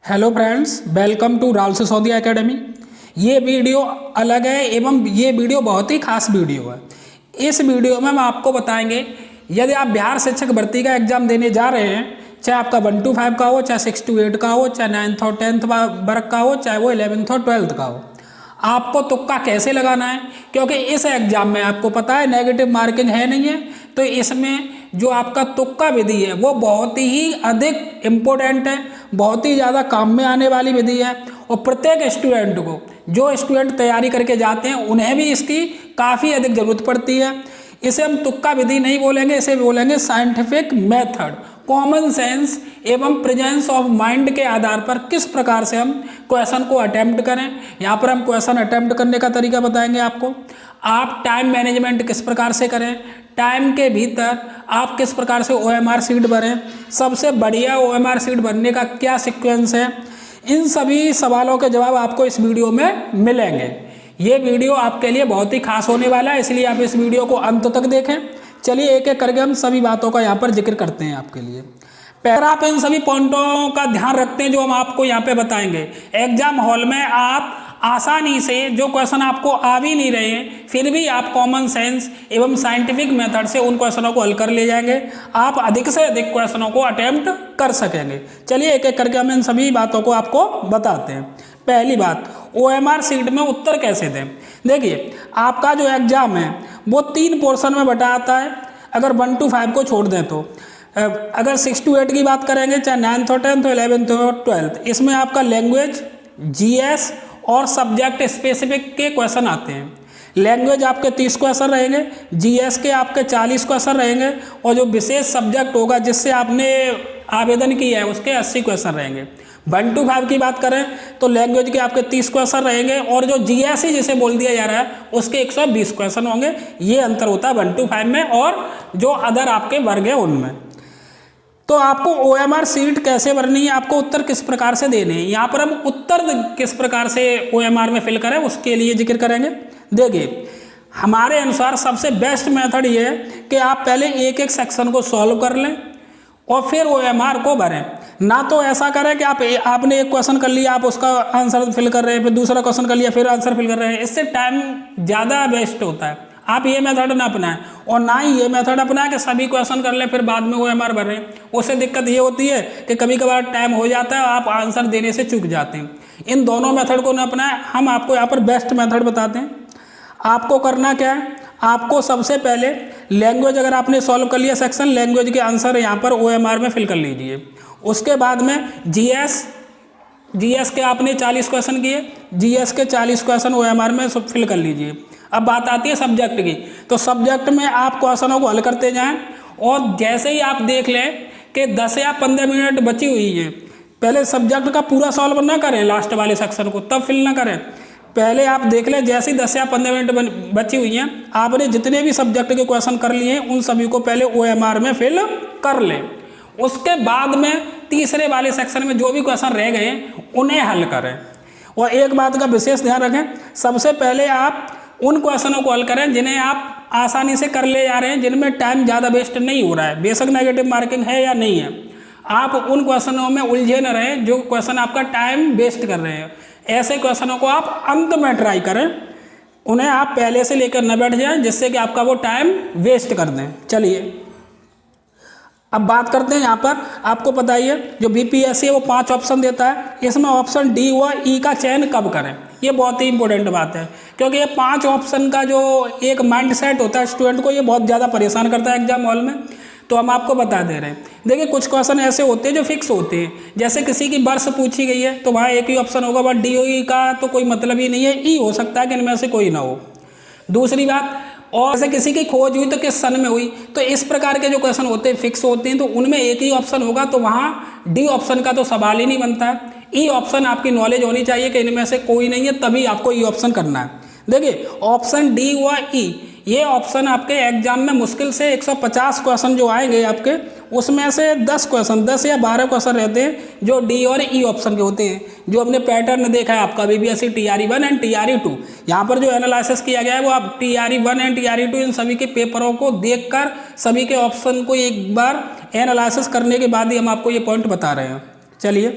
Hello friends, welcome to Rahul Sisodia academy. ये video अलग है एवं ये वीडियो बहुत ही खास वीडियो है। इस वीडियो में हम आपको बताएंगे, यदि आप बिहार शिक्षक भर्ती का एग्जाम देने जा रहे हैं, चाहे आपका 1 to 5 का हो, चाहे 6 to 8 का हो, चाहे 9th और 10th वर्ग का हो, चाहे वो 11th और 12th का हो, आपको तुक्का कैसे लगाना है। क्योंकि इस एग्जाम में आपको पता है नेगेटिव मार्किंग है नहीं है, तो इसमें जो आपका तुक्का विधि है वो बहुत ही अधिक इम्पोर्टेंट है, बहुत ही ज़्यादा काम में आने वाली विधि है। और प्रत्येक स्टूडेंट को, जो स्टूडेंट तैयारी करके जाते हैं, उन्हें भी इसकी काफ़ी अधिक ज़रूरत पड़ती है। इसे हम तुक्का विधि नहीं बोलेंगे, इसे बोलेंगे साइंटिफिक मेथड। कॉमन सेंस एवं प्रेजेंस ऑफ माइंड के आधार पर किस प्रकार से हम क्वेश्चन को अटेम्प्ट करें। यहाँ पर हम क्वेश्चन अटेम्प्ट करने का तरीका बताएंगे आपको। आप टाइम मैनेजमेंट किस प्रकार से करें, टाइम के भीतर आप किस प्रकार से OMR शीट भरें, सबसे बढ़िया OMR शीट भरने का क्या सीक्वेंस है, इन सभी सवालों के जवाब आपको इस वीडियो में मिलेंगे। ये वीडियो आपके लिए बहुत ही खास होने वाला है, इसलिए आप इस वीडियो को अंत तक देखें। चलिए एक एक करके हम सभी बातों का यहाँ पर जिक्र करते हैं आपके लिए। पहले आप इन सभी पॉइंटों का ध्यान रखते हैं जो हम आपको यहाँ पे बताएंगे। एग्जाम हॉल में आप आसानी से, जो क्वेश्चन आपको आ भी नहीं रहे हैं, फिर भी आप कॉमन सेंस एवं साइंटिफिक मेथड से उन क्वेश्चनों को हल कर ले जाएंगे। आप अधिक से अधिक क्वेश्चनों को अटेम्प्ट कर सकेंगे। चलिए एक एक करके हम इन सभी बातों को आपको बताते हैं। पहली बात, OMR शीट में उत्तर कैसे दें। देखिए, आपका जो एग्जाम है वो 3 पोर्शन में बटा आता है। अगर 1 to 5 को छोड़ दें तो अगर 6 to 8 की बात करेंगे, चाहे 9th और 10th, 11th और 12th, इसमें आपका लैंग्वेज, GS और सब्जेक्ट स्पेसिफिक के क्वेश्चन आते हैं। लैंग्वेज आपके 30 क्वेश्चन रहेंगे, GS के आपके 40 क्वेश्चन रहेंगे, और जो विशेष सब्जेक्ट होगा जिससे आपने आवेदन किया है उसके 80 क्वेश्चन रहेंगे। 1 to 5 की बात करें तो लैंग्वेज के आपके 30 क्वेश्चन रहेंगे, और जो GS ही जिसे बोल दिया जा रहा है उसके 120 क्वेश्चन होंगे। ये अंतर होता है 1 to 5 में और जो अदर आपके वर्ग है उनमें। तो आपको OMR शीट कैसे भरनी है, आपको उत्तर किस प्रकार से देने हैं, यहाँ पर हम उत्तर किस प्रकार से OMR में फिल करें उसके लिए जिक्र करेंगे। देखिए, हमारे अनुसार सबसे बेस्ट मेथड ये है कि आप पहले एक एक सेक्शन को सॉल्व कर लें और फिर OMR को भरें। ना तो ऐसा करें कि आपने एक क्वेश्चन कर लिया, आप उसका आंसर फिल कर रहे हैं, फिर दूसरा क्वेश्चन कर लिया, फिर आंसर फिल कर रहे हैं। इससे टाइम ज़्यादा वेस्ट होता है। आप ये मेथड ना अपनाएं, और ना ही ये मेथड अपनाएं कि सभी क्वेश्चन कर लें फिर बाद में OMR भर रहे हैं। उससे दिक्कत ये होती है कि कभी कभार टाइम हो जाता है, आप आंसर देने से चूक जाते हैं। इन दोनों मेथड को ना अपनाएं, हम आपको यहाँ पर बेस्ट मेथड बताते हैं। आपको करना क्या है, आपको सबसे पहले लैंग्वेज, अगर आपने सॉल्व कर लिया सेक्शन, लैंग्वेज के आंसर यहाँ पर OMR में फिल कर लीजिए। उसके बाद में GS के आपने 40 क्वेश्चन किए, GS के 40 क्वेश्चन OMR में सब फिल कर लीजिए। अब बात आती है सब्जेक्ट की, तो सब्जेक्ट में आप क्वेश्चनों को हल करते जाएं, और जैसे ही आप देख लें कि 10 या 15 मिनट बची हुई है, पहले सब्जेक्ट का पूरा सॉल्व ना करें, लास्ट वाले सेक्शन को तब फिल ना करें। पहले आप देख लें, जैसे ही 10 या 15 मिनट बची हुई हैं, आपने जितने भी सब्जेक्ट के क्वेश्चन कर लिए हैं उन सभी को पहले OMR में फिल कर लें। उसके बाद में तीसरे वाले सेक्शन में जो भी क्वेश्चन रह गए उन्हें हल करें। और एक बात का विशेष ध्यान रखें, सबसे पहले आप उन क्वेश्चनों को हल करें जिन्हें आप आसानी से कर ले जा रहे हैं, जिनमें टाइम ज़्यादा वेस्ट नहीं हो रहा है, बेशक नेगेटिव मार्किंग है या नहीं है। आप उन क्वेश्चनों में उलझे न रहें जो क्वेश्चन आपका टाइम वेस्ट कर रहे हैं। ऐसे क्वेश्चनों को आप अंत में ट्राई करें, उन्हें आप पहले से लेकर न बैठ जाएं जिससे कि आपका वो टाइम वेस्ट कर दें। चलिए अब बात करते हैं। यहाँ पर आपको पता ही है, जो BPSC है वो 5 ऑप्शन देता है, इसमें ऑप्शन D व E का चयन कब करें, ये बहुत ही इंपॉर्टेंट बात है। क्योंकि ये 5 ऑप्शन का जो एक माइंड सेट होता है स्टूडेंट को, ये बहुत ज़्यादा परेशान करता है एग्जाम हॉल में। तो हम आपको बता दे रहे हैं। देखिए, कुछ क्वेश्चन ऐसे होते हैं जो फिक्स होते हैं, जैसे किसी की वर्ष पूछी गई है तो वहाँ एक ही ऑप्शन होगा, बट D और E का तो कोई मतलब ही नहीं है। E हो सकता है कि इनमें से कोई ना हो। दूसरी बात, और जैसे किसी की खोज हुई तो किस सन में हुई, तो इस प्रकार के जो क्वेश्चन होते हैं फिक्स होते हैं, तो उनमें एक ही ऑप्शन होगा, तो वहाँ D ऑप्शन का तो सवाल ही नहीं बनता है। E ऑप्शन आपकी नॉलेज होनी चाहिए कि इनमें से कोई नहीं है, तभी आपको E ऑप्शन करना है। देखिए, ऑप्शन D व E, ये ऑप्शन आपके एग्जाम में मुश्किल से 150 क्वेश्चन जो आएंगे आपके, उसमें से 10 क्वेश्चन, 10 या 12 क्वेश्चन रहते हैं जो D और E ऑप्शन के होते हैं। जो हमने पैटर्न देखा है आपका BPSC TRE1 एंड TRE2, यहाँ पर जो एनालिसिस किया गया है वो आप TRE1 एंड TRE2 इन सभी के पेपरों को देखकर सभी के ऑप्शन को एक बार एनालिसिस करने के बाद ही हम आपको ये पॉइंट बता रहे हैं। चलिए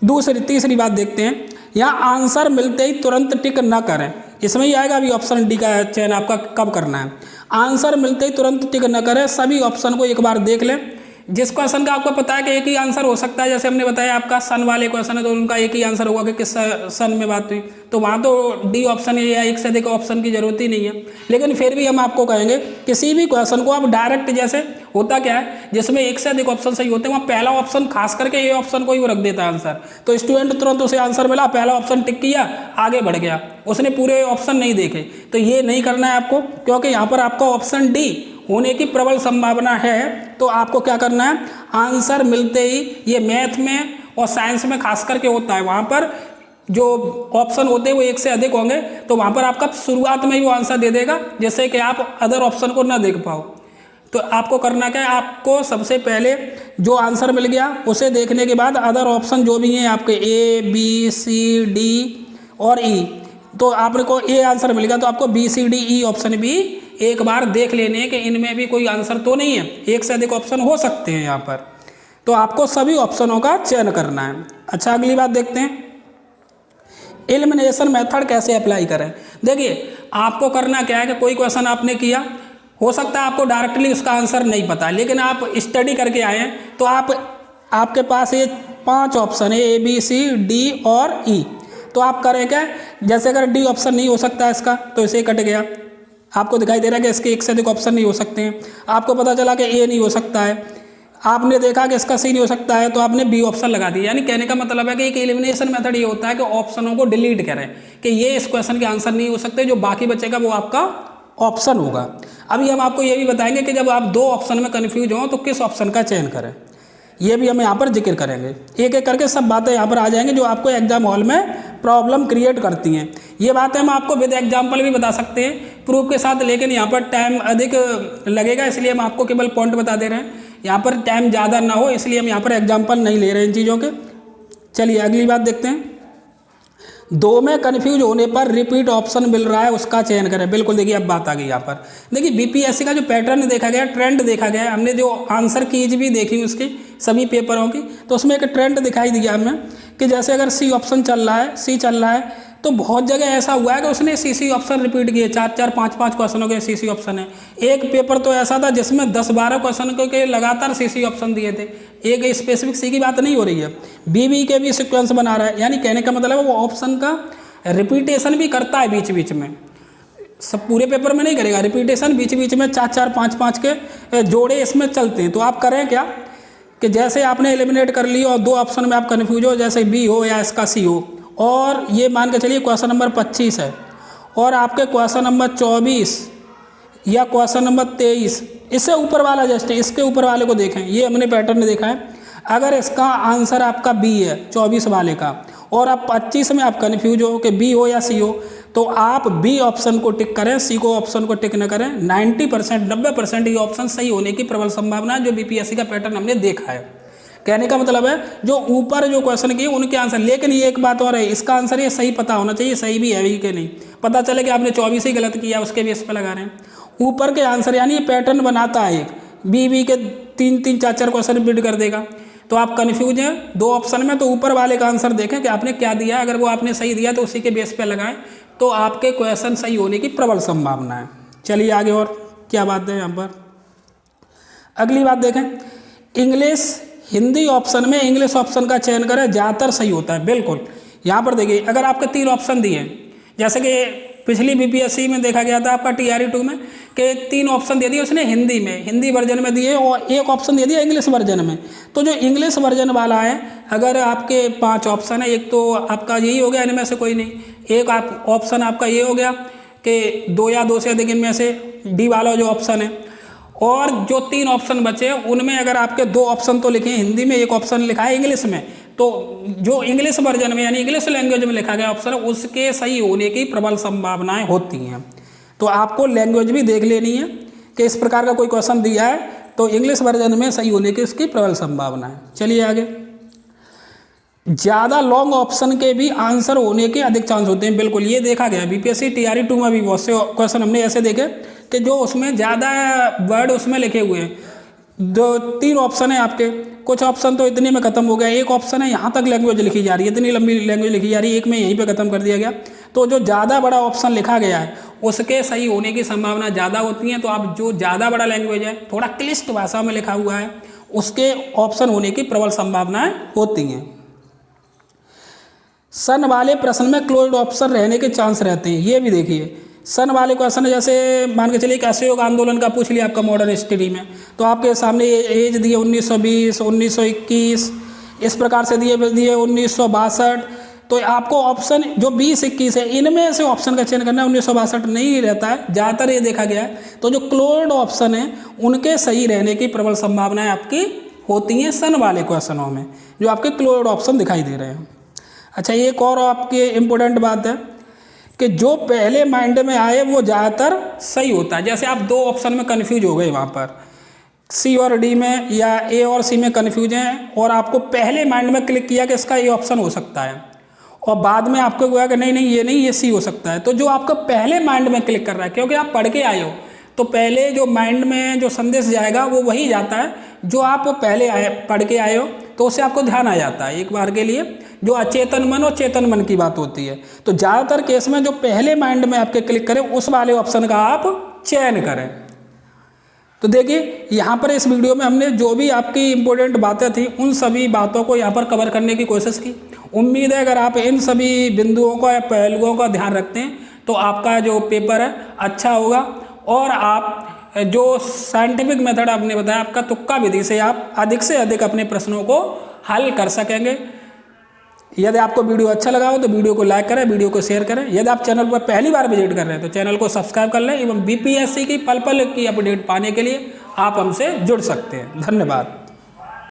तीसरी बात देखते हैं, यहाँ आंसर मिलते ही तुरंत टिक न करें। इसमें ही आएगा अभी ऑप्शन डी का चयन आपका कब करना है। आंसर मिलते ही तुरंत टिक न करें, सभी ऑप्शन को एक बार देख लें। जिस क्वेश्चन का आपको पता है कि एक ही आंसर हो सकता है, जैसे हमने बताया आपका सन वाले क्वेश्चन है तो उनका एक ही आंसर होगा कि किस सन में बात हुई, तो वहाँ तो डी ऑप्शन या एक से अधिक ऑप्शन की जरूरत ही नहीं है। लेकिन फिर भी हम आपको कहेंगे किसी भी क्वेश्चन को आप डायरेक्ट, जैसे होता क्या है जिसमें एक से अधिक ऑप्शन सही होते हैं वहाँ पहला ऑप्शन खास करके ये ऑप्शन को ही वो रख देता है आंसर, तो स्टूडेंट तुरंत उसे आंसर मिला, पहला ऑप्शन टिक किया, आगे बढ़ गया, उसने पूरे ऑप्शन नहीं देखे। तो ये नहीं करना है आपको, क्योंकि यहाँ पर आपका ऑप्शन डी होने की प्रबल संभावना है। तो आपको क्या करना है, आंसर मिलते ही, ये मैथ में और साइंस में खास करके होता है, वहाँ पर जो ऑप्शन होते हैं वो एक से अधिक होंगे, तो वहाँ पर आपका शुरुआत में ही वो आंसर दे देगा, जिससे कि आप अदर ऑप्शन को ना देख पाओ। तो आपको करना क्या है, आपको सबसे पहले जो आंसर मिल गया उसे देखने के बाद अदर ऑप्शन जो भी हैं आपके ए बी सी डी और ई, तो आपने को ए आंसर मिल गया तो आपको B C D E option भी एक बार देख लेने हैं कि इनमें भी कोई आंसर तो नहीं है, एक से अधिक ऑप्शन हो सकते हैं यहाँ पर, तो आपको सभी ऑप्शनों का चयन करना है। अच्छा, अगली बात देखते हैं, एलिमिनेशन मेथड कैसे अप्लाई करें। देखिए आपको करना क्या है कि कोई क्वेश्चन आपने किया, हो सकता है आपको डायरेक्टली उसका आंसर नहीं पता, लेकिन आप स्टडी करके आए हैं तो आपके पास ये 5 ऑप्शन है ए बी सी डी और ई, तो आप करें क्या, जैसे अगर डी ऑप्शन नहीं हो सकता इसका तो इसे कट गया, आपको दिखाई दे रहा है कि इसके एक से अधिक ऑप्शन नहीं हो सकते हैं, आपको पता चला कि ए नहीं हो सकता है, आपने देखा कि इसका सी नहीं हो सकता है तो आपने बी ऑप्शन लगा दिया। यानी कहने का मतलब है कि एक एलिमिनेशन मेथड ये होता है कि ऑप्शनों को डिलीट करें कि ये इस क्वेश्चन के आंसर नहीं हो सकते, जो बाकी बचेगा वो आपका ऑप्शन होगा। अभी हम आपको ये भी बताएंगे कि जब आप 2 ऑप्शन में कन्फ्यूज हो तो किस ऑप्शन का चयन करें, ये भी हम यहाँ पर जिक्र करेंगे। एक एक करके सब बातें यहाँ पर आ जाएंगी जो आपको एग्जाम हॉल में प्रॉब्लम क्रिएट करती हैं। ये बातें हम आपको विद एग्जाम्पल भी बता सकते हैं प्रूफ के साथ, लेकिन यहाँ पर टाइम अधिक लगेगा, इसलिए हम आपको केवल पॉइंट बता दे रहे हैं, यहाँ पर टाइम ज़्यादा ना हो इसलिए हम यहाँ पर एग्जाम्पल नहीं ले रहे हैं इन चीज़ों के। चलिए अगली बात देखते हैं, 2 में कन्फ्यूज होने पर रिपीट ऑप्शन मिल रहा है उसका चयन करें। बिल्कुल, देखिए अब बात आ गई यहाँ पर, देखिए बीपीएससी का जो पैटर्न देखा गया, ट्रेंड देखा गया, हमने जो आंसर कीज भी देखी उसकी सभी पेपरों की, तो उसमें एक ट्रेंड दिखाई दिया हमें कि जैसे अगर सी ऑप्शन चल रहा है, सी चल रहा है, तो बहुत जगह ऐसा हुआ है कि उसने सी ऑप्शन रिपीट किए, 4-4 5-5 क्वेश्चनों के सी ऑप्शन है। एक पेपर तो ऐसा था जिसमें 10-12 क्वेश्चन के लगातार सी ऑप्शन दिए थे, एक स्पेसिफिक सी की बात नहीं हो रही है, बी के भी सिक्वेंस बना रहा है। यानी कहने का मतलब है वो ऑप्शन का रिपीटेशन भी करता है बीच बीच में, सब पूरे पेपर में नहीं करेगा, रिपीटेशन बीच बीच में 4-4 5-5 के जोड़े इसमें चलते हैं। तो आप करें क्या कि जैसे आपने एलिमिनेट कर ली और 2 ऑप्शन में आप कन्फ्यूज हो, जैसे बी हो या इसका सी हो, और ये मान के चलिए क्वेश्चन नंबर 25 है और आपके क्वेश्चन नंबर 24 या क्वेश्चन नंबर 23, इससे ऊपर वाला जस्ट इसके ऊपर वाले को देखें, ये हमने पैटर्न देखा है। अगर इसका आंसर आपका बी है 24 वाले का और आप 25 में आप कन्फ्यूज हो कि बी हो या सी हो, तो आप बी ऑप्शन को टिक करें, सी को ऑप्शन को टिक न करें। 90% ये ऑप्शन सही होने की प्रबल संभावना है, जो बीपीएससी का पैटर्न हमने देखा है। कहने का मतलब है जो ऊपर जो क्वेश्चन किए उनके आंसर, लेकिन ये एक बात और है, इसका आंसर ये सही पता होना चाहिए, सही भी है भी कि नहीं। पता चले कि आपने 24 ही गलत किया, उसके बेस पर लगा रहे हैं ऊपर के आंसर, यानी ये पैटर्न बनाता है, एक बी के 3-3 4-4 क्वेश्चन रिपीट कर देगा। तो आप कन्फ्यूज हैं 2 ऑप्शन में, तो ऊपर वाले का आंसर देखें कि आपने क्या दिया, अगर वो आपने सही दिया तो उसी के बेस पर लगाएं, तो आपके क्वेश्चन सही होने की प्रबल संभावना है। चलिए आगे और क्या बात है यहाँ पर, अगली बात देखें, इंग्लिश हिंदी ऑप्शन में इंग्लिश ऑप्शन का चयन करें, ज़्यादातर सही होता है। बिल्कुल, यहाँ पर देखिए अगर आपके 3 ऑप्शन दिए, जैसे कि पिछली बीपीएससी में देखा गया था आपका TRE 2 में कि 3 ऑप्शन दे दिए उसने हिंदी में, हिंदी वर्जन में दिए, और 1 ऑप्शन दे दिया इंग्लिश वर्जन में। तो जो इंग्लिश वर्जन वाला है, अगर आपके 5 ऑप्शन है, एक तो आपका यही हो गया, इनमें से कोई नहीं, एक आप ऑप्शन आपका ये हो गया कि 2 या 2 से अधिक इनमें से डी वाला जो ऑप्शन है, और जो 3 ऑप्शन बचे उनमें अगर आपके 2 ऑप्शन तो लिखे हिंदी में, 1 ऑप्शन लिखा है इंग्लिश में, तो जो इंग्लिश वर्जन में यानी इंग्लिश लैंग्वेज में लिखा गया ऑप्शन है उसके सही होने की प्रबल संभावनाएं होती हैं। तो आपको लैंग्वेज भी देख लेनी है कि इस प्रकार का कोई क्वेश्चन दिया है तो इंग्लिश वर्जन में सही होने की उसकी प्रबल संभावना है। चलिए आगे, ज़्यादा लॉन्ग ऑप्शन के भी आंसर होने के अधिक चांस होते हैं। बिल्कुल, ये देखा गया बीपीएससी TRE 2 में भी बहुत से क्वेश्चन हमने ऐसे देखे कि जो उसमें ज़्यादा वर्ड उसमें लिखे हुए हैं, 2-3 ऑप्शन है आपके, कुछ ऑप्शन तो इतने में ख़त्म हो गया, एक ऑप्शन है यहाँ तक लैंग्वेज लिखी जा रही है, इतनी लंबी लैंग्वेज लिखी जा रही है, एक में यहीं पे ख़त्म कर दिया गया। तो जो ज़्यादा बड़ा ऑप्शन लिखा गया है उसके सही होने की संभावना ज़्यादा होती है। तो आप जो ज़्यादा बड़ा लैंग्वेज है, थोड़ा क्लिष्ट भाषा में लिखा हुआ है, उसके ऑप्शन होने की प्रबल संभावनाएं होती हैं। सन वाले प्रश्न में क्लोज्ड ऑप्शन रहने के चांस रहते हैं। ये भी देखिए, सन वाले क्वेश्चन जैसे मान के चलिए कि असहयोग आंदोलन का पूछ लिया आपका मॉडर्न हिस्ट्री में, तो आपके सामने एज दिए 1920, 1921, इस प्रकार से दिए 1962। तो आपको ऑप्शन जो 20-21 है इनमें से ऑप्शन का चयन करना है। 1962 नहीं रहता है, ज़्यादातर ये देखा गया है। तो जो क्लोज्ड ऑप्शन है उनके सही रहने की प्रबल संभावनाएं आपकी होती हैं सन वाले क्वेश्चनों में, जो आपके क्लोज्ड ऑप्शन दिखाई दे रहे हैं। अच्छा, एक और आपकी इम्पोर्टेंट बात है कि जो पहले माइंड में आए वो ज़्यादातर सही होता है। जैसे आप दो ऑप्शन में कन्फ्यूज हो गए, वहाँ पर सी और डी में या ए और सी में कन्फ्यूज हैं, और आपको पहले माइंड में क्लिक किया कि इसका ये ऑप्शन हो सकता है, और बाद में आपको हुआ कि नहीं ये नहीं, ये सी हो सकता है। तो जो आपका पहले माइंड में क्लिक कर रहा है, क्योंकि आप पढ़ के आए हो, तो पहले जो माइंड में जो संदेश जाएगा वो वही जाता है जो आप पहले पढ़ के आए हो, तो उससे आपको ध्यान आ जाता है एक बार के लिए। जो अचेतन मन और चेतन मन की बात होती है, तो ज़्यादातर केस में जो पहले माइंड में आपके क्लिक करें उस वाले ऑप्शन का आप चयन करें। तो देखिए, यहाँ पर इस वीडियो में हमने जो भी आपकी इम्पोर्टेंट बातें थी उन सभी बातों को यहाँ पर कवर करने की कोशिश की। उम्मीद है अगर आप इन सभी बिंदुओं का या पहलुओं का ध्यान रखते हैं तो आपका जो पेपर है अच्छा होगा, और आप जो साइंटिफिक मेथड आपने बताया, आपका तुक्का विधि से आप अधिक से अधिक अपने प्रश्नों को हल कर सकेंगे। यदि आपको वीडियो अच्छा लगा हो तो वीडियो को लाइक करें, वीडियो को शेयर करें। यदि आप चैनल पर पहली बार विजिट कर रहे हैं तो चैनल को सब्सक्राइब कर लें, एवं बीपीएससी की पल पल की अपडेट पाने के लिए आप हमसे जुड़ सकते हैं। धन्यवाद।